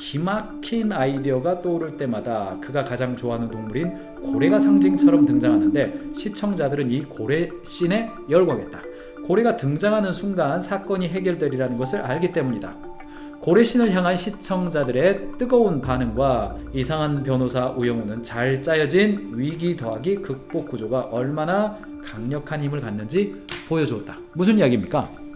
기막힌 아이디어가 떠오를 때마다 그가 가장 좋아하는 동물인 고래가 상징처럼 등장하는데 시청자들은 이 고래 씬에 열광했다. 고래가 등장하는 순간 사건이 해결되리라는 것을 알기 때문이다. 고래신을 향한 시청자들의 뜨거운 반응과 이상한 변호사 우영우는 잘 짜여진 위기 더하기 극복 구조가 얼마나 강력한 힘을 갖는지 보여주었다. 무슨 이야기입니까?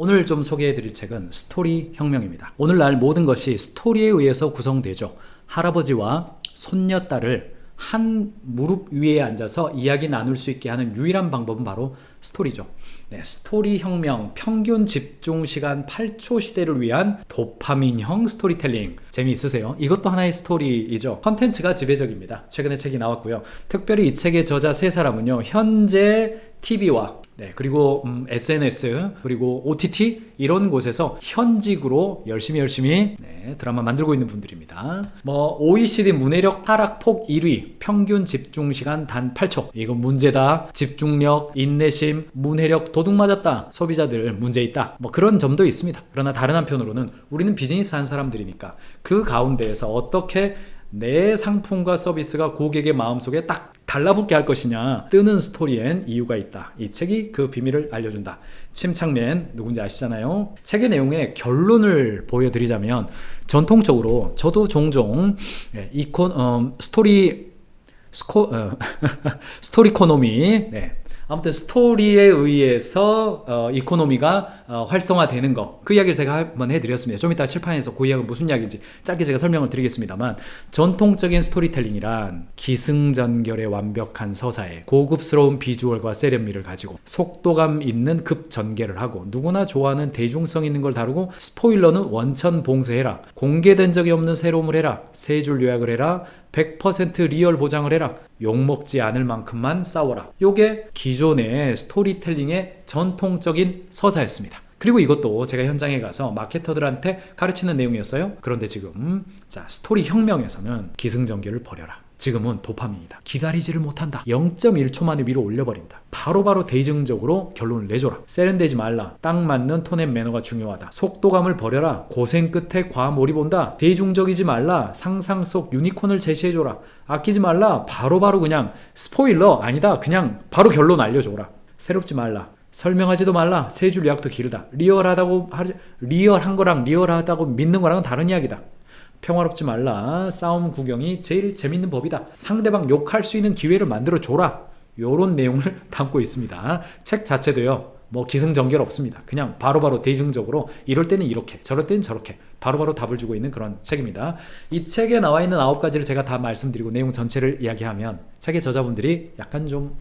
오늘 좀 소개해드릴 책은 스토리 혁명입니다. 오늘날 모든 것이 스토리에 의해서 구성되죠. 할아버지와 손녀딸을 한 무릎 위에 앉아서 이야기 나눌 수 있게 하는 유일한 방법은 바로 스토리죠. 네, 스토리 혁명, 평균 집중 시간 8초 시대를 위한 도파민형 스토리텔링. 재미있으세요? 이것도 하나의 스토리이죠. 컨텐츠가 지배적입니다. 최근에 책이 나왔고요. 특별히 이 책의 저자 세 사람은요, 현재 TV와 그리고 SNS 그리고 OTT 이런 곳에서 현직으로 열심히 드라마 만들고 있는 분들입니다. OECD 문해력 하락폭 1위, 평균 집중시간 단 8초. 이거 문제다. 집중력, 인내심, 문해력 도둑 맞았다. 소비자들 문제 있다. 그런 점도 있습니다. 그러나 다른 한편으로는 우리는 비즈니스 한 사람들이니까 그 가운데에서 어떻게 내 상품과 서비스가 고객의 마음속에 딱 달라붙게 할 것이냐, 뜨는 스토리엔 이유가 있다. 이 책이 그 비밀을 알려준다. 심창맨 누군지 아시잖아요. 책의 내용의 결론을 보여드리자면, 전통적으로 저도 종종 스토리코노미, 아무튼 스토리에 의해서 이코노미가 활성화되는 거, 그 이야기를 제가 한번 해드렸습니다. 좀 이따 칠판에서 그 이야기가 무슨 이야기인지 짧게 제가 설명을 드리겠습니다만, 전통적인 스토리텔링이란 기승전결의 완벽한 서사에 고급스러운 비주얼과 세련미를 가지고 속도감 있는 급전개를 하고 누구나 좋아하는 대중성 있는 걸 다루고, 스포일러는 원천 봉쇄해라, 공개된 적이 없는 새로움을 해라, 세 줄 요약을 해라, 100% 리얼 보장을 해라, 욕먹지 않을 만큼만 싸워라. 요게 기존의 스토리텔링의 전통적인 서사였습니다. 그리고 이것도 제가 현장에 가서 마케터들한테 가르치는 내용이었어요. 그런데 지금 스토리 혁명에서는 기승전결을 버려라. 지금은 도파민이다. 기다리지를 못한다. 0.1초 만에 위로 올려버린다. 바로바로 대증적으로 결론을 내줘라. 세련되지 말라. 딱 맞는 톤앤 매너가 중요하다. 속도감을 버려라. 고생 끝에 과몰입 온다. 대중적이지 말라. 상상 속 유니콘을 제시해줘라. 아끼지 말라. 바로바로 그냥 스포일러 아니다. 그냥 바로 결론 알려줘라. 새롭지 말라. 설명하지도 말라. 세 줄 요약도 기르다. 리얼한 거랑 리얼하다고 믿는 거랑은 다른 이야기다. 평화롭지 말라. 싸움 구경이 제일 재밌는 법이다. 상대방 욕할 수 있는 기회를 만들어줘라. 요런 내용을 담고 있습니다. 책 자체도요, 기승전결 없습니다. 그냥 바로바로 대중적으로 이럴 때는 이렇게, 저럴 때는 저렇게 바로바로 답을 주고 있는 그런 책입니다. 이 책에 나와 있는 9가지를 제가 다 말씀드리고 내용 전체를 이야기하면 책의 저자분들이 약간 좀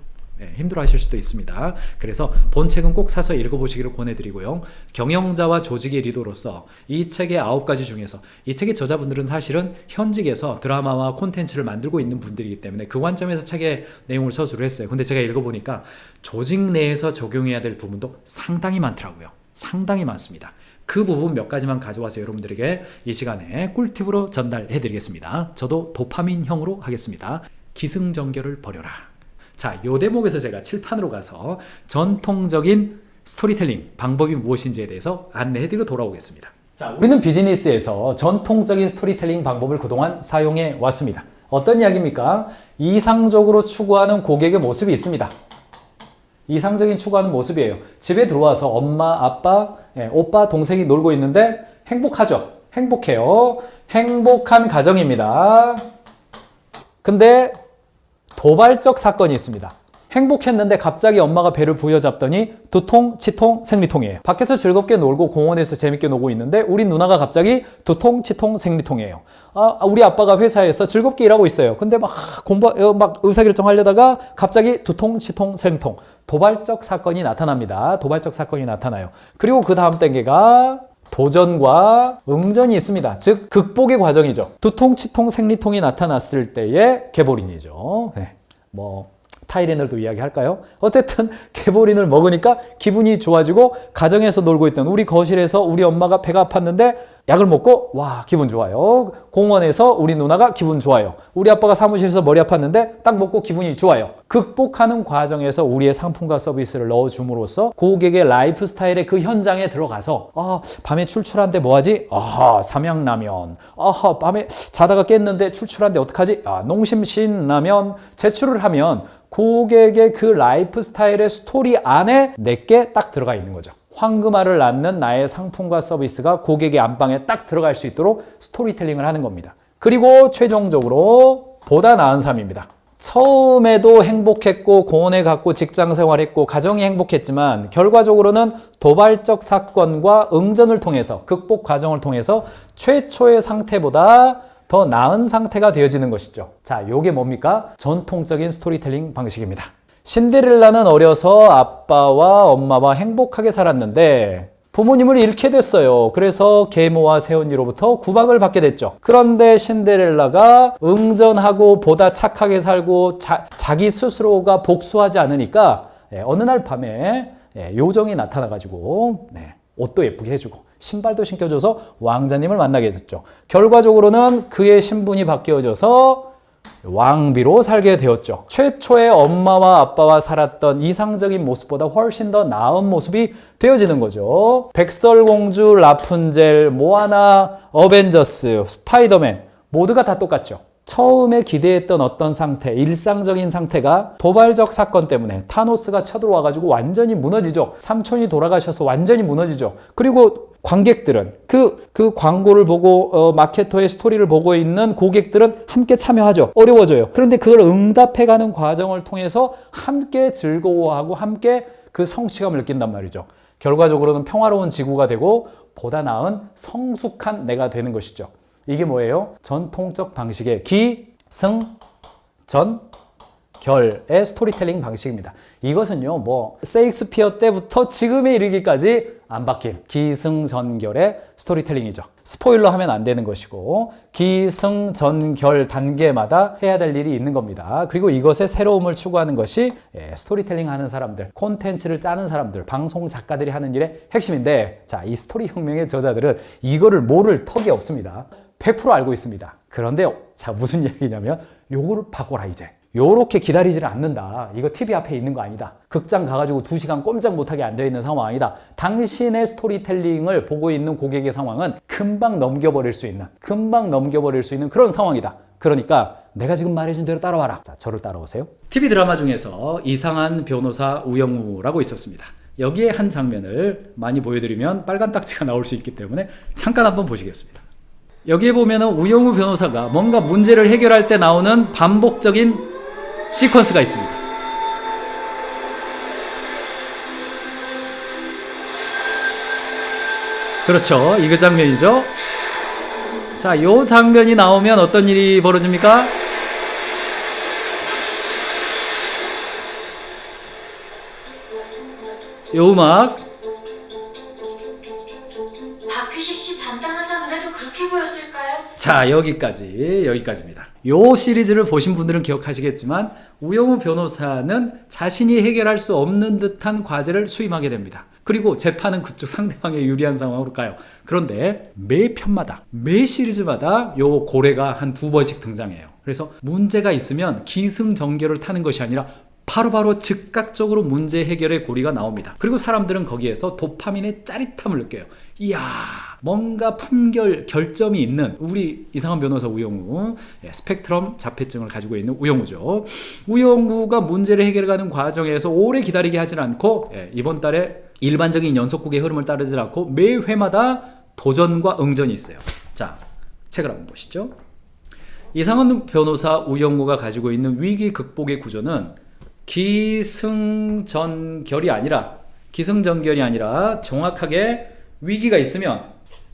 힘들어 하실 수도 있습니다. 그래서 본 책은 꼭 사서 읽어보시기를 권해드리고요. 경영자와 조직의 리더로서 이 책의 9가지 중에서, 이 책의 저자분들은 사실은 현직에서 드라마와 콘텐츠를 만들고 있는 분들이기 때문에 그 관점에서 책의 내용을 서술을 했어요. 근데 제가 읽어보니까 조직 내에서 적용해야 될 부분도 상당히 많더라고요. 상당히 많습니다. 그 부분 몇 가지만 가져와서 여러분들에게 이 시간에 꿀팁으로 전달해드리겠습니다. 저도 도파민형으로 하겠습니다. 기승전결을 버려라. 자, 요 대목에서 제가 칠판으로 가서 전통적인 스토리텔링 방법이 무엇인지에 대해서 안내해드리고 돌아오겠습니다. 자, 우리는 비즈니스에서 전통적인 스토리텔링 방법을 그동안 사용해 왔습니다. 어떤 이야기입니까? 이상적으로 추구하는 고객의 모습이 있습니다. 이상적인 추구하는 모습이에요. 집에 들어와서 엄마, 아빠, 오빠, 동생이 놀고 있는데 행복하죠? 행복해요. 행복한 가정입니다. 근데 도발적 사건이 있습니다. 행복했는데 갑자기 엄마가 배를 부여잡더니 두통, 치통, 생리통이에요. 밖에서 즐겁게 놀고 공원에서 재밌게 놀고 있는데 우리 누나가 갑자기 두통, 치통, 생리통이에요. 우리 아빠가 회사에서 즐겁게 일하고 있어요. 근데 막 의사결정하려다가 갑자기 두통, 치통, 생리통. 도발적 사건이 나타납니다. 도발적 사건이 나타나요. 그리고 그 다음 단계가 도전과 응전이 있습니다. 즉 극복의 과정이죠. 두통, 치통, 생리통이 나타났을 때의 개보린이죠. 타이레놀도 이야기할까요? 어쨌든 개보린을 먹으니까 기분이 좋아지고 가정에서 놀고 있던 우리 거실에서 우리 엄마가 배가 아팠는데 약을 먹고 와 기분 좋아요. 공원에서 우리 누나가 기분 좋아요. 우리 아빠가 사무실에서 머리 아팠는데 딱 먹고 기분이 좋아요. 극복하는 과정에서 우리의 상품과 서비스를 넣어줌으로써 고객의 라이프 스타일의 그 현장에 들어가서 밤에 출출한데 뭐하지? 삼양라면. 밤에 자다가 깼는데 출출한데 어떡하지? 농심신라면. 제출을 하면 고객의 그 라이프 스타일의 스토리 안에 내게 딱 들어가 있는 거죠. 황금알을 낳는 나의 상품과 서비스가 고객의 안방에 딱 들어갈 수 있도록 스토리텔링을 하는 겁니다. 그리고 최종적으로 보다 나은 삶입니다. 처음에도 행복했고 공원에 갔고 직장 생활했고 가정이 행복했지만 결과적으로는 도발적 사건과 응전을 통해서 극복 과정을 통해서 최초의 상태보다 더 나은 상태가 되어지는 것이죠. 자, 요게 뭡니까? 전통적인 스토리텔링 방식입니다. 신데렐라는 어려서 아빠와 엄마와 행복하게 살았는데 부모님을 잃게 됐어요. 그래서 계모와 새언니로부터 구박을 받게 됐죠. 그런데 신데렐라가 응전하고 보다 착하게 살고 자기 스스로가 복수하지 않으니까 어느 날 밤에 요정이 나타나가지고 옷도 예쁘게 해주고 신발도 신겨줘서 왕자님을 만나게 해줬죠. 결과적으로는 그의 신분이 바뀌어져서 왕비로 살게 되었죠. 최초의 엄마와 아빠와 살았던 이상적인 모습보다 훨씬 더 나은 모습이 되어지는 거죠. 백설공주, 라푼젤, 모아나, 어벤져스, 스파이더맨 모두가 다 똑같죠. 처음에 기대했던 어떤 상태, 일상적인 상태가 도발적 사건 때문에 타노스가 쳐들어와가지고 완전히 무너지죠. 삼촌이 돌아가셔서 완전히 무너지죠. 그리고 관객들은 그 광고를 보고 마케터의 스토리를 보고 있는 고객들은 함께 참여하죠. 어려워져요. 그런데 그걸 응답해가는 과정을 통해서 함께 즐거워하고 함께 그 성취감을 느낀단 말이죠. 결과적으로는 평화로운 지구가 되고 보다 나은 성숙한 내가 되는 것이죠. 이게 뭐예요? 전통적 방식의 기승전결의 스토리텔링 방식입니다. 이것은요, 세익스피어 때부터 지금에 이르기까지 안 바뀐 기승전결의 스토리텔링이죠. 스포일러 하면 안 되는 것이고, 기승전결 단계마다 해야 될 일이 있는 겁니다. 그리고 이것의 새로움을 추구하는 것이 스토리텔링 하는 사람들, 콘텐츠를 짜는 사람들, 방송 작가들이 하는 일의 핵심인데, 자, 이 스토리 혁명의 저자들은 이거를 모를 턱이 없습니다. 100% 알고 있습니다. 그런데 자, 무슨 얘기냐면 요거를 바꿔라 이제. 요렇게 기다리지를 않는다. 이거 TV 앞에 있는 거 아니다. 극장 가가지고 2시간 꼼짝 못하게 앉아있는 상황 아니다. 당신의 스토리텔링을 보고 있는 고객의 상황은 금방 넘겨버릴 수 있는 그런 상황이다. 그러니까 내가 지금 말해준 대로 따라와라. 자, 저를 따라오세요. TV 드라마 중에서 이상한 변호사 우영우라고 있었습니다. 여기에 한 장면을 많이 보여드리면 빨간 딱지가 나올 수 있기 때문에 잠깐 한번 보시겠습니다. 여기에 보면은 우영우 변호사가 뭔가 문제를 해결할 때 나오는 반복적인 시퀀스가 있습니다. 그렇죠. 이거 장면이죠. 자, 요 장면이 나오면 어떤 일이 벌어집니까? 요 음악. 박규식 씨 담당한 사건에도 그렇게 보였을까요? 자, 여기까지입니다. 요 시리즈를 보신 분들은 기억하시겠지만 우영우 변호사는 자신이 해결할 수 없는 듯한 과제를 수임하게 됩니다. 그리고 재판은 그쪽 상대방에 유리한 상황으로 가요. 그런데 매 편마다, 매 시리즈마다 요 고래가 한 2번씩 등장해요. 그래서 문제가 있으면 기승전결을 타는 것이 아니라 바로바로 즉각적으로 문제 해결의 고리가 나옵니다. 그리고 사람들은 거기에서 도파민의 짜릿함을 느껴요. 이야, 뭔가 결점이 있는 우리 이상한 변호사 우영우, 스펙트럼 자폐증을 가지고 있는 우영우죠. 우영우가 문제를 해결하는 과정에서 오래 기다리게 하진 않고 이번 달에 일반적인 연속극의 흐름을 따르지 않고 매 회마다 도전과 응전이 있어요. 자, 책을 한번 보시죠. 이상한 변호사 우영우가 가지고 있는 위기 극복의 구조는 기승전결이 아니라 정확하게 위기가 있으면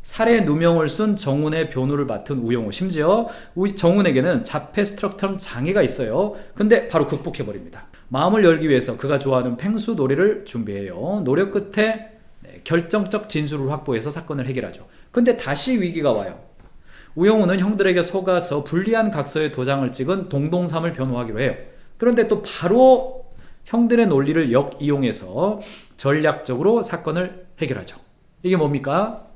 살해 누명을 쓴 정훈의 변호를 맡은 우영우, 심지어 정훈에게는 자폐 스펙트럼 장애가 있어요. 근데 바로 극복해버립니다. 마음을 열기 위해서 그가 좋아하는 펭수 노래를 준비해요. 노력 끝에 결정적 진술을 확보해서 사건을 해결하죠. 근데 다시 위기가 와요. 우영우는 형들에게 속아서 불리한 각서에 도장을 찍은 동동삼을 변호하기로 해요. 그런데 또 바로 형들의 논리를 역이용해서 전략적으로 사건을 해결하죠. 이게 뭡니까?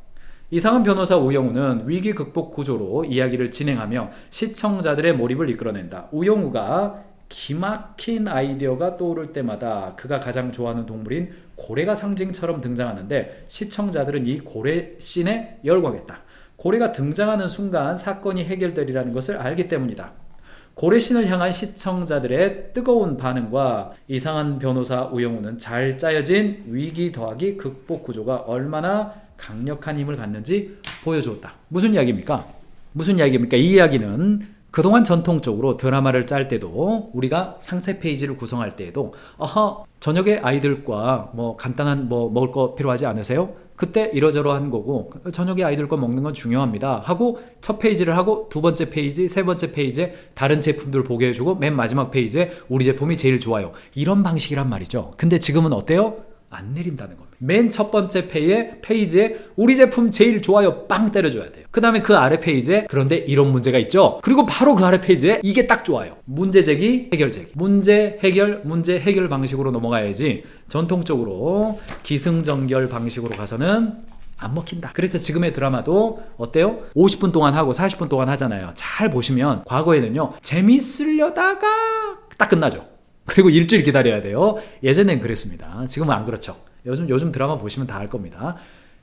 이상한 변호사 우영우는 위기 극복 구조로 이야기를 진행하며 시청자들의 몰입을 이끌어낸다. 우영우가 기막힌 아이디어가 떠오를 때마다 그가 가장 좋아하는 동물인 고래가 상징처럼 등장하는데 시청자들은 이 고래 씬에 열광했다. 고래가 등장하는 순간 사건이 해결되리라는 것을 알기 때문이다. 고래신을 향한 시청자들의 뜨거운 반응과 이상한 변호사 우영우는 잘 짜여진 위기 더하기 극복 구조가 얼마나 강력한 힘을 갖는지 보여주었다. 무슨 이야기입니까? 이 이야기는 그동안 전통적으로 드라마를 짤 때도 우리가 상세 페이지를 구성할 때에도 저녁에 아이들과 뭐 간단한 뭐 먹을 거 필요하지 않으세요? 그때 이러저러한 거고 저녁에 아이들과 먹는 건 중요합니다 하고 첫 페이지를 하고 두 번째 페이지, 세 번째 페이지에 다른 제품들 보게 해주고 맨 마지막 페이지에 우리 제품이 제일 좋아요. 이런 방식이란 말이죠. 근데 지금은 어때요? 안 내린다는 겁니다. 맨 첫 번째 페이지에 우리 제품 제일 좋아요 빵 때려줘야 돼요. 그 다음에 그 아래 페이지에 그런데 이런 문제가 있죠. 그리고 바로 그 아래 페이지에 이게 딱 좋아요. 문제 제기, 해결 제기. 문제 해결 방식으로 넘어가야지 전통적으로 기승전결 방식으로 가서는 안 먹힌다. 그래서 지금의 드라마도 어때요? 50분 동안 하고 40분 동안 하잖아요. 잘 보시면 과거에는요 재밌으려다가 딱 끝나죠. 그리고 일주일 기다려야 돼요. 예전엔 그랬습니다. 지금은 안 그렇죠. 요즘 드라마 보시면 다 알 겁니다.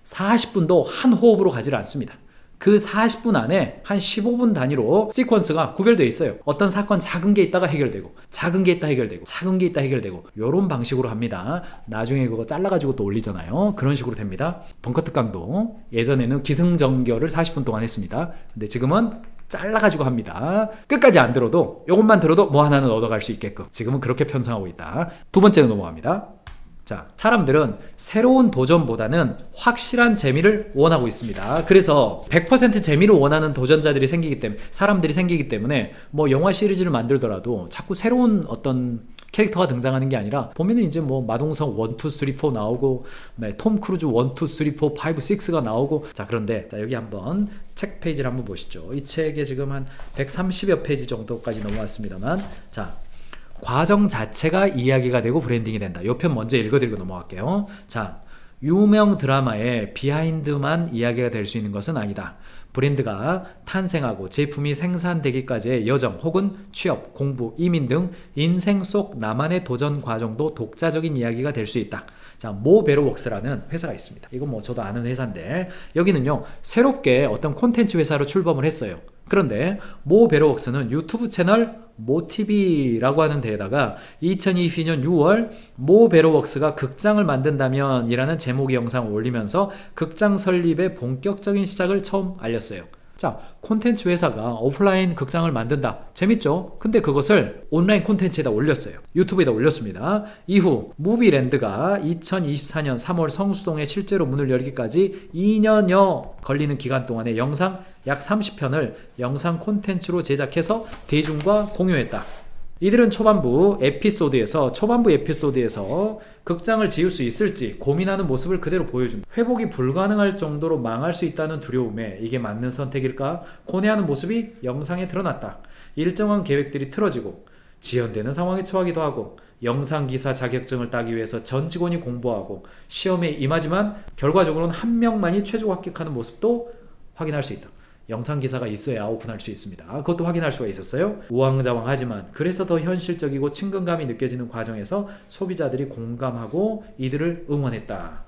40분도 한 호흡으로 가지를 않습니다. 그 40분 안에 한 15분 단위로 시퀀스가 구별되어 있어요. 어떤 사건 작은 게 있다가 해결되고 작은 게 있다 해결되고 작은 게 있다 해결되고 이런 방식으로 합니다. 나중에 그거 잘라가지고 또 올리잖아요. 그런 식으로 됩니다. 벙커특강도 예전에는 기승전결을 40분 동안 했습니다. 근데 지금은 잘라가지고 합니다. 끝까지 안 들어도 이것만 들어도 뭐 하나는 얻어갈 수 있게끔 지금은 그렇게 편성하고 있다. 두 번째로 넘어갑니다. 자, 사람들은 새로운 도전보다는 확실한 재미를 원하고 있습니다. 그래서 100% 재미를 원하는 도전자들이 생기기 때문에 사람들이 생기기 때문에 뭐 영화 시리즈를 만들더라도 자꾸 새로운 어떤 캐릭터가 등장하는 게 아니라 보면은 이제 뭐 마동석 1, 2, 3, 4 나오고 톰 크루즈 1, 2, 3, 4, 5, 6가 나오고 자 그런데 자 여기 한번 책 페이지를 한번 보시죠. 이 책에 지금 한 130여 페이지 정도까지 넘어왔습니다만 자 과정 자체가 이야기가 되고 브랜딩이 된다. 이 편 먼저 읽어드리고 넘어갈게요. 자, 유명 드라마의 비하인드만 이야기가 될 수 있는 것은 아니다. 브랜드가 탄생하고 제품이 생산되기까지의 여정 혹은 취업, 공부, 이민 등 인생 속 나만의 도전 과정도 독자적인 이야기가 될 수 있다. 자, 모베로웍스라는 회사가 있습니다. 이건 뭐 저도 아는 회사인데 여기는요 새롭게 어떤 콘텐츠 회사로 출범을 했어요. 그런데 모베로웍스는 유튜브 채널 모티비라고 하는 데에다가 2022년 6월 모베로웍스가 극장을 만든다면 이라는 제목의 영상을 올리면서 극장 설립의 본격적인 시작을 처음 알렸어요. 자, 콘텐츠 회사가 오프라인 극장을 만든다. 재밌죠? 근데 그것을 온라인 콘텐츠에다 올렸어요. 유튜브에다 올렸습니다. 이후 무비랜드가 2024년 3월 성수동에 실제로 문을 열기까지 2년여 걸리는 기간 동안에 영상 약 30편을 영상 콘텐츠로 제작해서 대중과 공유했다. 이들은 초반부 에피소드에서 극장을 지을 수 있을지 고민하는 모습을 그대로 보여줍니다. 회복이 불가능할 정도로 망할 수 있다는 두려움에 이게 맞는 선택일까 고뇌하는 모습이 영상에 드러났다. 일정한 계획들이 틀어지고 지연되는 상황에 처하기도 하고 영상기사 자격증을 따기 위해서 전 직원이 공부하고 시험에 임하지만 결과적으로는 한 명만이 최종 합격하는 모습도 확인할 수 있다. 영상기사가 있어야 오픈할 수 있습니다. 그것도 확인할 수가 있었어요. 우왕좌왕하지만 그래서 더 현실적이고 친근감이 느껴지는 과정에서 소비자들이 공감하고 이들을 응원했다.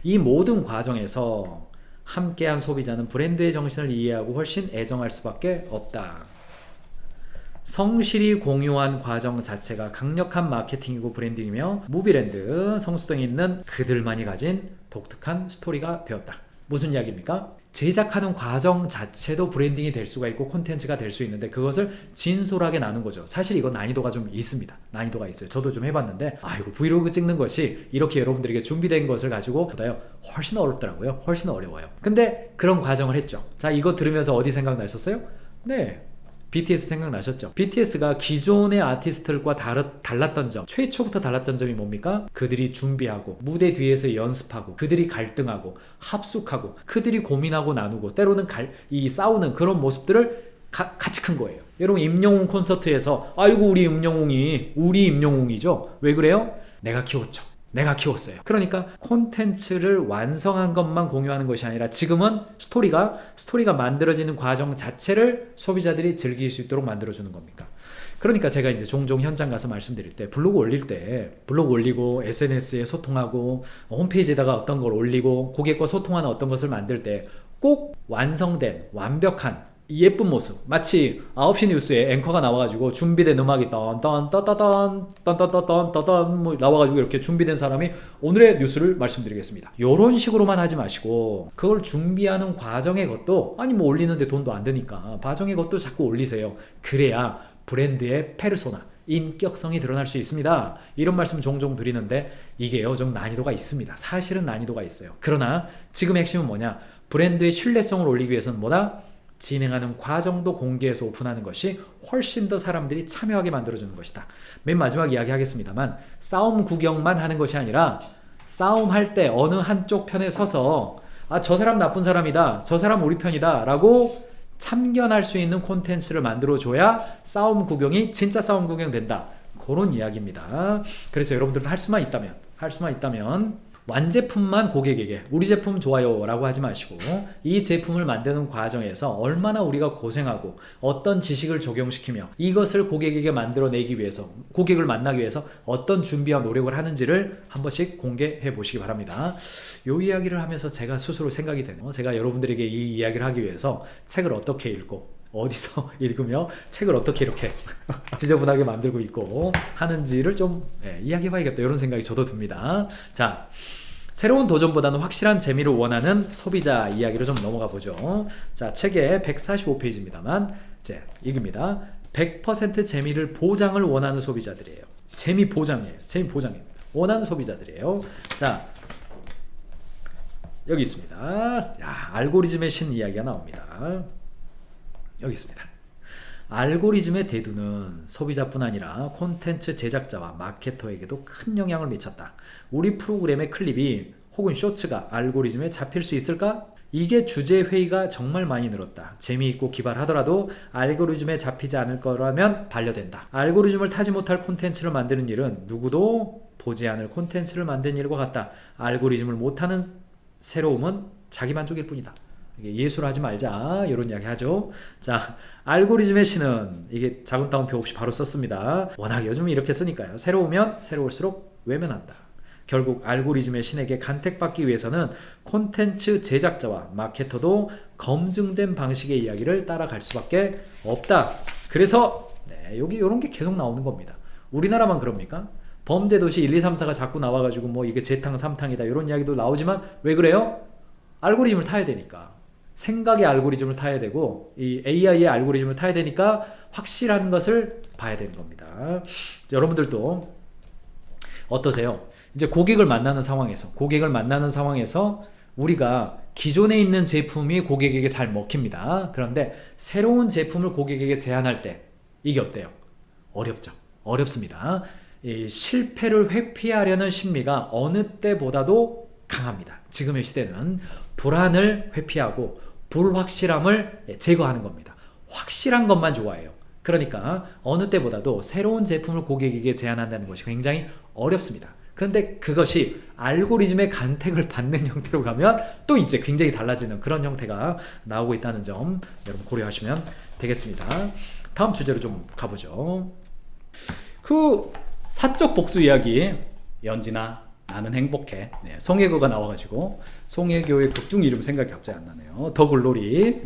이 모든 과정에서 함께한 소비자는 브랜드의 정신을 이해하고 훨씬 애정할 수밖에 없다. 성실히 공유한 과정 자체가 강력한 마케팅이고 브랜딩이며 무비랜드 성수동에 있는 그들만이 가진 독특한 스토리가 되었다. 무슨 이야기입니까? 제작하는 과정 자체도 브랜딩이 될 수가 있고 콘텐츠가 될 수 있는데 그것을 진솔하게 나눈 거죠. 사실 이건 난이도가 좀 있습니다. 난이도가 있어요. 저도 좀 해봤는데 이거 브이로그 찍는 것이 이렇게 여러분들에게 준비된 것을 가지고 보다요 훨씬 어렵더라고요. 훨씬 어려워요. 근데 그런 과정을 했죠. 자, 이거 들으면서 어디 생각나셨어요? 네, BTS 생각나셨죠? BTS가 기존의 아티스트들과 달랐던 점, 최초부터 달랐던 점이 뭡니까? 그들이 준비하고 무대 뒤에서 연습하고 그들이 갈등하고 합숙하고 그들이 고민하고 나누고 때로는 싸우는 그런 모습들을 같이 큰 거예요. 여러분 임영웅 콘서트에서 아이고 우리 임영웅이죠. 왜 그래요? 내가 키웠죠. 내가 키웠어요. 그러니까 콘텐츠를 완성한 것만 공유하는 것이 아니라 지금은 스토리가 만들어지는 과정 자체를 소비자들이 즐길 수 있도록 만들어주는 겁니다. 그러니까 제가 이제 종종 현장 가서 말씀드릴 때 블로그 올리고 SNS에 소통하고 홈페이지에다가 어떤 걸 올리고 고객과 소통하는 어떤 것을 만들 때 꼭 완성된 완벽한 예쁜 모습, 마치 9시 뉴스에 앵커가 나와가지고 준비된 음악이 딴딴따따딴 뭐 나와가지고 이렇게 준비된 사람이 오늘의 뉴스를 말씀드리겠습니다. 이런 식으로만 하지 마시고 그걸 준비하는 과정의 것도 아니 뭐 올리는데 돈도 안 드니까 과정의 것도 자꾸 올리세요. 그래야 브랜드의 페르소나, 인격성이 드러날 수 있습니다. 이런 말씀 종종 드리는데 이게요 좀 난이도가 있습니다. 사실은 난이도가 있어요. 그러나 지금 핵심은 뭐냐? 브랜드의 신뢰성을 올리기 위해서는 뭐다? 진행하는 과정도 공개해서 오픈하는 것이 훨씬 더 사람들이 참여하게 만들어주는 것이다. 맨 마지막 이야기 하겠습니다만 싸움 구경만 하는 것이 아니라 싸움할 때 어느 한쪽 편에 서서 아, 저 사람 나쁜 사람이다, 저 사람 우리 편이다 라고 참견할 수 있는 콘텐츠를 만들어줘야 싸움 구경이 진짜 싸움 구경 된다. 그런 이야기입니다. 그래서 여러분들도 할 수만 있다면 완제품만 고객에게 우리 제품 좋아요 라고 하지 마시고 이 제품을 만드는 과정에서 얼마나 우리가 고생하고 어떤 지식을 적용시키며 이것을 고객에게 만들어내기 위해서 고객을 만나기 위해서 어떤 준비와 노력을 하는지를 한 번씩 공개해 보시기 바랍니다. 이 이야기를 하면서 제가 스스로 생각이 되네요. 제가 여러분들에게 이 이야기를 하기 위해서 책을 어떻게 읽고 어디서 읽으며 책을 어떻게 이렇게 지저분하게 만들고 있고 하는지를 좀 이야기해봐야겠다 이런 생각이 저도 듭니다. 자, 새로운 도전보다는 확실한 재미를 원하는 소비자 이야기로 좀 넘어가 보죠. 자, 책의 145페이지입니다만 이제 이깁니다. 100% 재미를 보장을 원하는 소비자들이에요. 재미 보장이에요. 원하는 소비자들이에요. 자, 여기 있습니다. 야, 알고리즘의 신 이야기가 나옵니다. 여기 있습니다. 알고리즘의 대두는 소비자뿐 아니라 콘텐츠 제작자와 마케터에게도 큰 영향을 미쳤다. 우리 프로그램의 클립이 혹은 쇼츠가 알고리즘에 잡힐 수 있을까? 이게 주제 회의가 정말 많이 늘었다. 재미있고 기발하더라도 알고리즘에 잡히지 않을 거라면 반려된다. 알고리즘을 타지 못할 콘텐츠를 만드는 일은 누구도 보지 않을 콘텐츠를 만드는 일과 같다. 알고리즘을 못하는 새로움은 자기만족일 뿐이다. 예술하지 말자 이런 이야기 하죠. 자, 알고리즘의 신은 이게 작은 따옴표 없이 바로 썼습니다. 워낙 요즘 이렇게 쓰니까요. 새로우면 새로울수록 외면한다. 결국 알고리즘의 신에게 간택받기 위해서는 콘텐츠 제작자와 마케터도 검증된 방식의 이야기를 따라갈 수밖에 없다. 그래서 여기 이런 게 계속 나오는 겁니다. 우리나라만 그럽니까? 범죄도시 1, 2, 3, 4가 자꾸 나와가지고 뭐 이게 재탕, 삼탕이다 이런 이야기도 나오지만 왜 그래요? 알고리즘을 타야 되니까. 생각의 알고리즘을 타야 되고 이 AI의 알고리즘을 타야 되니까 확실한 것을 봐야 되는 겁니다. 여러분들도 어떠세요? 이제 고객을 만나는 상황에서 우리가 기존에 있는 제품이 고객에게 잘 먹힙니다. 그런데 새로운 제품을 고객에게 제안할 때 이게 어때요? 어렵습니다. 이 실패를 회피하려는 심리가 어느 때보다도 강합니다. 지금의 시대는 불안을 회피하고 불확실함을 제거하는 겁니다. 확실한 것만 좋아해요. 그러니까 어느 때보다도 새로운 제품을 고객에게 제안한다는 것이 굉장히 어렵습니다. 그런데 그것이 알고리즘의 간택을 받는 형태로 가면 또 이제 굉장히 달라지는 그런 형태가 나오고 있다는 점 여러분 고려하시면 되겠습니다. 다음 주제로 좀 가보죠. 그 사적 복수 이야기, 연진아 나는 행복해. 송혜교가 나와가지고 송혜교의 극중 이름 생각이 갑자기 안 나네요. 더 글로리.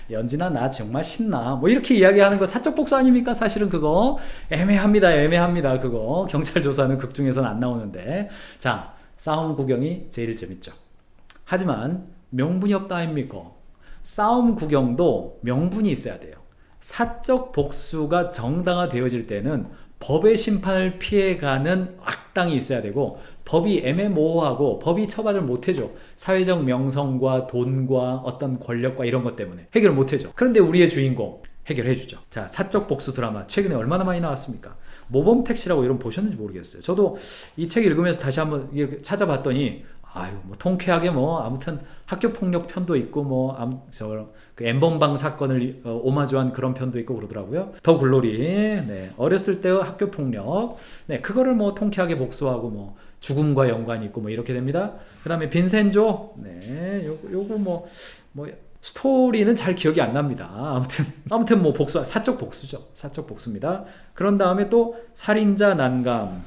연진아 나 정말 신나. 뭐 이렇게 이야기하는 거 사적 복수 아닙니까? 사실은 그거 애매합니다. 그거 경찰 조사는 극중에서는 안 나오는데. 자, 싸움 구경이 제일 재밌죠. 하지만 명분이 없다 아닙니까? 싸움 구경도 명분이 있어야 돼요. 사적 복수가 정당화되어질 때는 법의 심판을 피해가는 악당이 있어야 되고 법이 애매모호하고 법이 처벌을 못해줘. 사회적 명성과 돈과 어떤 권력과 이런 것 때문에 해결을 못해줘. 그런데 우리의 주인공 해결해주죠. 자, 사적 복수 드라마 최근에 얼마나 많이 나왔습니까? 모범택시라고 이런 보셨는지 모르겠어요. 저도 이 책 읽으면서 다시 한번 이렇게 찾아봤더니 아유, 뭐 통쾌하게 뭐 아무튼 학교 폭력 편도 있고 뭐 그 엠번방 사건을 오마주한 그런 편도 있고 그러더라고요. 더 글로리. 네. 어렸을 때의 학교 폭력. 네, 그거를 뭐 통쾌하게 복수하고 뭐 죽음과 연관이 있고 뭐 이렇게 됩니다. 그다음에 빈센조. 네. 요거 뭐 스토리는 잘 기억이 안 납니다. 아무튼 뭐 사적 복수죠. 사적 복수입니다. 그런 다음에 또 살인자 난감.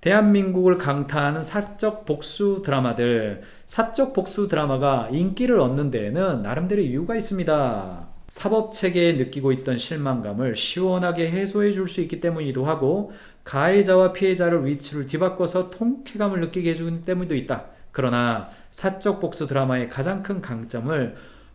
대한민국을 강타하는 사적 복수 드라마들. 사적 복수 드라마가 인기를 얻는 데에는 나름대로 이유가 있습니다. 사법체계에 느끼고 있던 실망감을 시원하게 해소해 줄 수 있기 때문이기도 하고, 가해자와 피해자를 위치를 뒤바꿔서 통쾌감을 느끼게 해주기 때문도 있다. 그러나 사적 복수 드라마의 가장 큰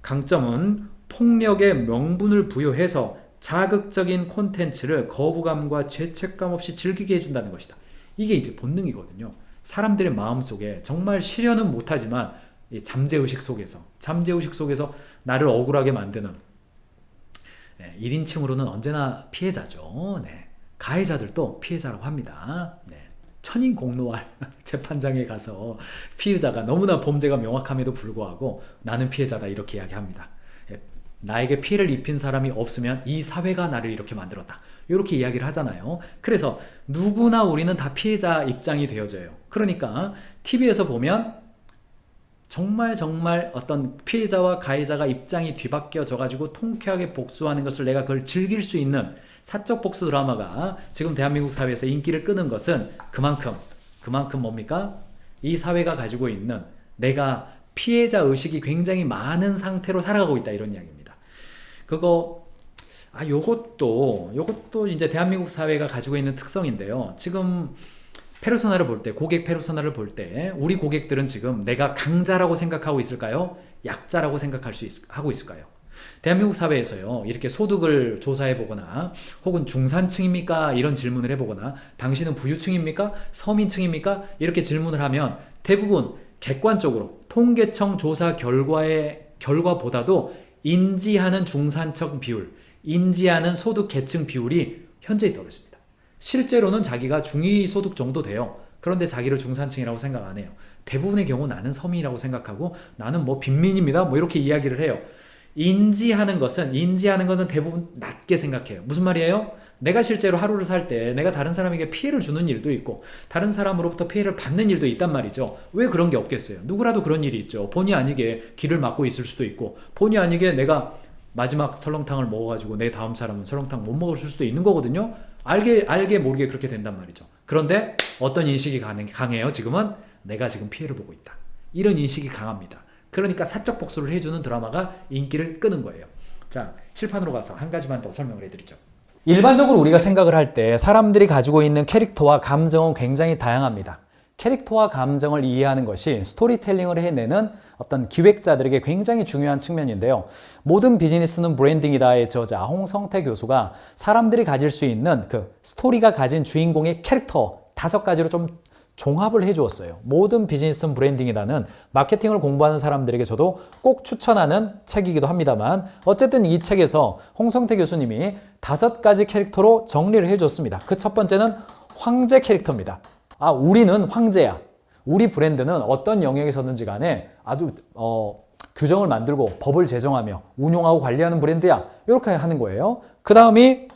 강점은 폭력의 명분을 부여해서 자극적인 콘텐츠를 거부감과 죄책감 없이 즐기게 해준다는 것이다. 이게 이제 본능이거든요. 사람들의 마음속에 정말 실현은 못하지만 잠재의식 속에서 나를 억울하게 만드는 1인칭으로는 언제나 피해자죠. 네. 가해자들도 피해자라고 합니다. 네. 천인공노할 재판장에 가서 피의자가 너무나 범죄가 명확함에도 불구하고 나는 피해자다 이렇게 이야기합니다. 나에게 피해를 입힌 사람이 없으면 이 사회가 나를 이렇게 만들었다. 이렇게 이야기를 하잖아요. 그래서 누구나 우리는 다 피해자 입장이 되어져요. 그러니까 TV에서 보면 정말 어떤 피해자와 가해자가 입장이 뒤바뀌어져 가지고 통쾌하게 복수하는 것을 내가 그걸 즐길 수 있는 사적 복수 드라마가 지금 대한민국 사회에서 인기를 끄는 것은 그만큼 뭡니까? 이 사회가 가지고 있는 내가 피해자 의식이 굉장히 많은 상태로 살아가고 있다 이런 이야기입니다. 요것도 이제 대한민국 사회가 가지고 있는 특성인데요. 지금 페르소나를 볼 때, 고객 페르소나를 볼 때 우리 고객들은 지금 내가 강자라고 생각하고 있을까요? 약자라고 하고 있을까요? 대한민국 사회에서요, 이렇게 소득을 조사해 보거나 혹은 중산층입니까? 이런 질문을 해보거나 당신은 부유층입니까? 서민층입니까? 이렇게 질문을 하면 대부분 객관적으로 통계청 조사 결과보다도 인지하는 중산층 비율, 인지하는 소득 계층 비율이 현저히 떨어집니다. 실제로는 자기가 중위소득 정도 돼요. 그런데 자기를 중산층이라고 생각 안 해요. 대부분의 경우 나는 서민이라고 생각하고 나는 뭐 빈민입니다. 뭐 이렇게 이야기를 해요. 인지하는 것은 대부분 낮게 생각해요. 무슨 말이에요? 내가 실제로 하루를 살 때 내가 다른 사람에게 피해를 주는 일도 있고 다른 사람으로부터 피해를 받는 일도 있단 말이죠. 왜 그런 게 없겠어요? 누구라도 그런 일이 있죠. 본의 아니게 길을 막고 있을 수도 있고 본의 아니게 내가 마지막 설렁탕을 먹어가지고 내 다음 사람은 설렁탕 못 먹을 수도 있는 거거든요. 알게 모르게 그렇게 된단 말이죠. 그런데 어떤 인식이 강해요? 지금은 내가 지금 피해를 보고 있다. 이런 인식이 강합니다. 그러니까 사적 복수를 해주는 드라마가 인기를 끄는 거예요. 자, 칠판으로 가서 한 가지만 더 설명을 해드리죠. 일반적으로 우리가 생각을 할 때 사람들이 가지고 있는 캐릭터와 감정은 굉장히 다양합니다. 캐릭터와 감정을 이해하는 것이 스토리텔링을 해내는 어떤 기획자들에게 굉장히 중요한 측면인데요. 모든 비즈니스는 브랜딩이다의 저자 홍성태 교수가 사람들이 가질 수 있는 그 스토리가 가진 주인공의 캐릭터 5가지로 좀 종합을 해주었어요. 모든 비즈니스는 브랜딩이다는 마케팅을 공부하는 사람들에게 저도 꼭 추천하는 책이기도 합니다만 어쨌든 이 책에서 홍성태 교수님이 5가지 캐릭터로 정리를 해줬습니다. 그 첫 번째는 황제 캐릭터입니다. 우리는 황제야. 우리 브랜드는 어떤 영역에서든지 간에 아주 규정을 만들고 법을 제정하며 운용하고 관리하는 브랜드야. 이렇게 하는 거예요. 그 다음이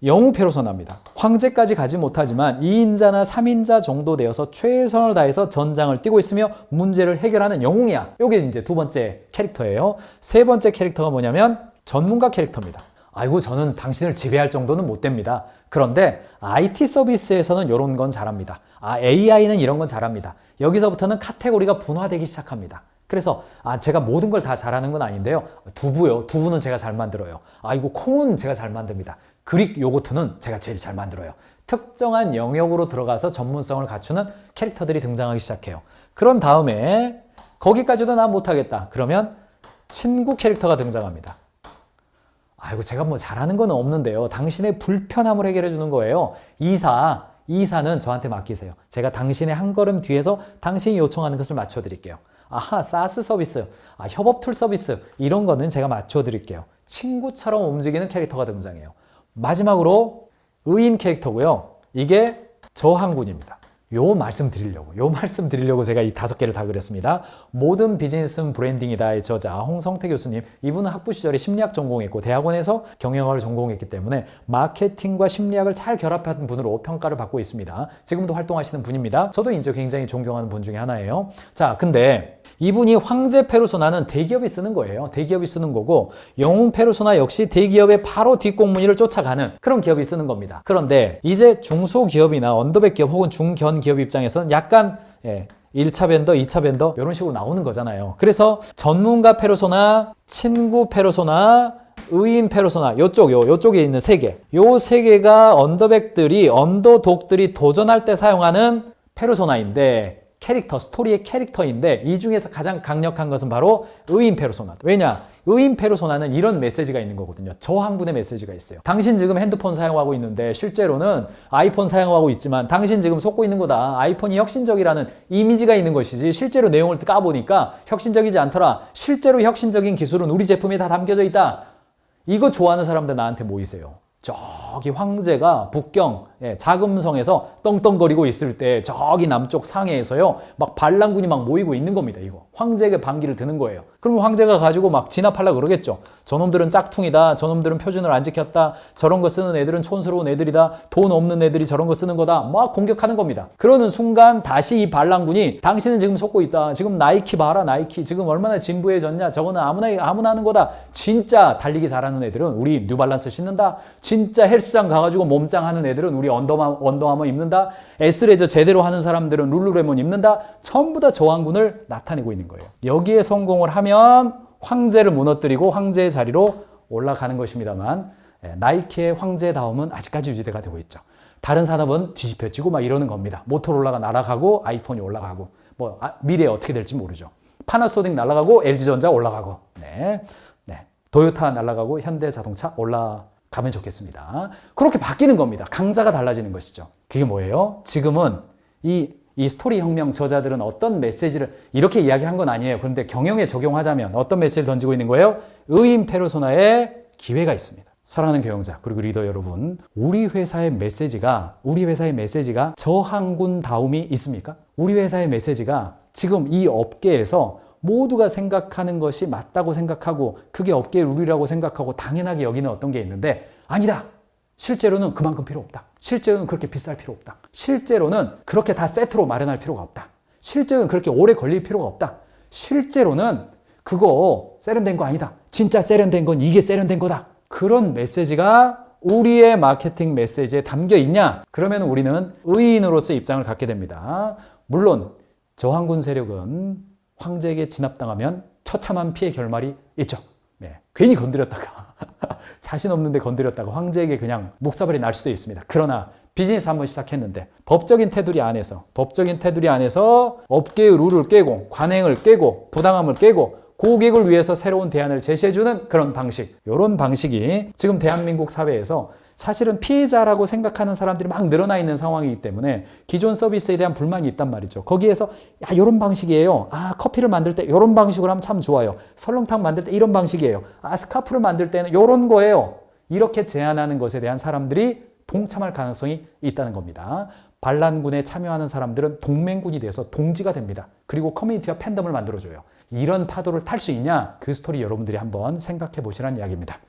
영웅 페르소나입니다. 황제까지 가지 못하지만 2인자나 3인자 정도 되어서 최선을 다해서 전장을 뛰고 있으며 문제를 해결하는 영웅이야. 이게 이제 2번째 캐릭터예요. 3번째 캐릭터가 뭐냐면 전문가 캐릭터입니다. 아이고 저는 당신을 지배할 정도는 못 됩니다. 그런데 IT 서비스에서는 이런 건 잘합니다. AI는 이런 건 잘합니다. 여기서부터는 카테고리가 분화되기 시작합니다. 그래서 제가 모든 걸 다 잘하는 건 아닌데요. 두부는 제가 잘 만들어요. 이거 콩은 제가 잘 만듭니다. 그릭 요거트는 제가 제일 잘 만들어요. 특정한 영역으로 들어가서 전문성을 갖추는 캐릭터들이 등장하기 시작해요. 그런 다음에 거기까지도 난 못하겠다. 그러면 친구 캐릭터가 등장합니다. 아이고 제가 뭐 잘하는 건 없는데요. 당신의 불편함을 해결해 주는 거예요. 이사는 저한테 맡기세요. 제가 당신의 한 걸음 뒤에서 당신이 요청하는 것을 맞춰드릴게요. 사스 서비스, 협업 툴 서비스 이런 거는 제가 맞춰드릴게요. 친구처럼 움직이는 캐릭터가 등장해요. 마지막으로 의인 캐릭터고요. 이게 저항군입니다. 요 말씀 드리려고 제가 이 5개를 다 그렸습니다. 모든 비즈니스는 브랜딩이다의 저자 홍성태 교수님, 이분은 학부 시절에 심리학 전공했고 대학원에서 경영학을 전공했기 때문에 마케팅과 심리학을 잘 결합한 분으로 평가를 받고 있습니다. 지금도 활동하시는 분입니다. 저도 이제 굉장히 존경하는 분 중에 하나예요. 자, 근데 이분이 황제 페르소나는 대기업이 쓰는 거예요. 대기업이 쓰는 거고, 영웅 페르소나 역시 대기업의 바로 뒷공무니를 쫓아가는 그런 기업이 쓰는 겁니다. 그런데 이제 중소기업이나 언더백 기업 혹은 중견 기업 입장에서는 약간 1차 벤더, 2차 벤더 이런 식으로 나오는 거잖아요. 그래서 전문가 페르소나, 친구 페르소나, 의인 페르소나 요쪽에 있는 3개. 요 3개가 언더독들이 도전할 때 사용하는 페르소나인데, 캐릭터, 스토리의 캐릭터인데 이 중에서 가장 강력한 것은 바로 의인 페르소나. 왜냐? 의인 페르소나는 이런 메시지가 있는 거거든요. 저항군의 메시지가 있어요. 당신 지금 핸드폰 사용하고 있는데 실제로는 아이폰 사용하고 있지만 당신 지금 속고 있는 거다. 아이폰이 혁신적이라는 이미지가 있는 것이지 실제로 내용을 까보니까 혁신적이지 않더라. 실제로 혁신적인 기술은 우리 제품에 다 담겨져 있다. 이거 좋아하는 사람들 나한테 모이세요. 저기 황제가 북경 자금성에서 떵떵거리고 있을 때 저기 남쪽 상해에서요 막 반란군이 막 모이고 있는 겁니다. 이거 황제에게 반기를 드는 거예요. 그럼 황제가 가지고 막 진압하려고 그러겠죠. 저놈들은 짝퉁이다, 저놈들은 표준을 안 지켰다, 저런 거 쓰는 애들은 촌스러운 애들이다, 돈 없는 애들이 저런 거 쓰는 거다, 막 공격하는 겁니다. 그러는 순간 다시 이 반란군이 당신은 지금 속고 있다, 지금 나이키 봐라, 나이키 지금 얼마나 진부해졌냐, 저거는 아무나 하는 거다. 진짜 달리기 잘하는 애들은 우리 뉴발란스 신는다, 진짜 헬스장 가가지고 몸짱 하는 애들은 우리 언더아머 입는다, S레저 제대로 하는 사람들은 룰루레몬 입는다. 전부 다 저항군을 나타내고 있는 거예요. 여기에 성공을 하면 황제를 무너뜨리고 황제의 자리로 올라가는 것입니다만, 나이키의 황제다움은 아직까지 유지가 되고 있죠. 다른 산업은 뒤집혀지고 막 이러는 겁니다. 모토로라가 날아가고 아이폰이 올라가고 미래에 어떻게 될지 모르죠. 파나소닉 날아가고 LG전자 올라가고 도요타 날아가고 현대자동차 올라가면 좋겠습니다. 그렇게 바뀌는 겁니다. 강자가 달라지는 것이죠. 그게 뭐예요? 지금은 이 스토리 혁명 저자들은 어떤 메시지를 이렇게 이야기한 건 아니에요. 그런데 경영에 적용하자면 어떤 메시지를 던지고 있는 거예요? 의인 페르소나의 기회가 있습니다. 사랑하는 경영자 그리고 리더 여러분, 우리 회사의 메시지가 저항군다움이 있습니까? 우리 회사의 메시지가 지금 이 업계에서 모두가 생각하는 것이 맞다고 생각하고 그게 업계의 룰이라고 생각하고 당연하게 여기는 어떤 게 있는데, 아니다. 실제로는 그만큼 필요 없다. 실제로는 그렇게 비쌀 필요 없다. 실제로는 그렇게 다 세트로 마련할 필요가 없다. 실제로는 그렇게 오래 걸릴 필요가 없다. 실제로는 그거 세련된 거 아니다. 진짜 세련된 건 이게 세련된 거다. 그런 메시지가 우리의 마케팅 메시지에 담겨 있냐? 그러면 우리는 의인으로서의 입장을 갖게 됩니다. 물론 저항군 세력은 황제에게 진압당하면 처참한 피해 결말이 있죠. 괜히 건드렸다가 자신 없는데 건드렸다가 황제에게 그냥 목사발이 날 수도 있습니다. 그러나 비즈니스 한번 시작했는데 법적인 테두리 안에서 업계의 룰을 깨고 관행을 깨고 부당함을 깨고 고객을 위해서 새로운 대안을 제시해주는 그런 방식, 이런 방식이 지금 대한민국 사회에서 사실은 피해자라고 생각하는 사람들이 막 늘어나 있는 상황이기 때문에 기존 서비스에 대한 불만이 있단 말이죠. 거기에서 이런 방식이에요. 커피를 만들 때 이런 방식으로 하면 참 좋아요. 설렁탕 만들 때 이런 방식이에요. 스카프를 만들 때는 이런 거예요. 이렇게 제안하는 것에 대한 사람들이 동참할 가능성이 있다는 겁니다. 반란군에 참여하는 사람들은 동맹군이 돼서 동지가 됩니다. 그리고 커뮤니티와 팬덤을 만들어줘요. 이런 파도를 탈 수 있냐? 그 스토리 여러분들이 한번 생각해 보시라는 이야기입니다.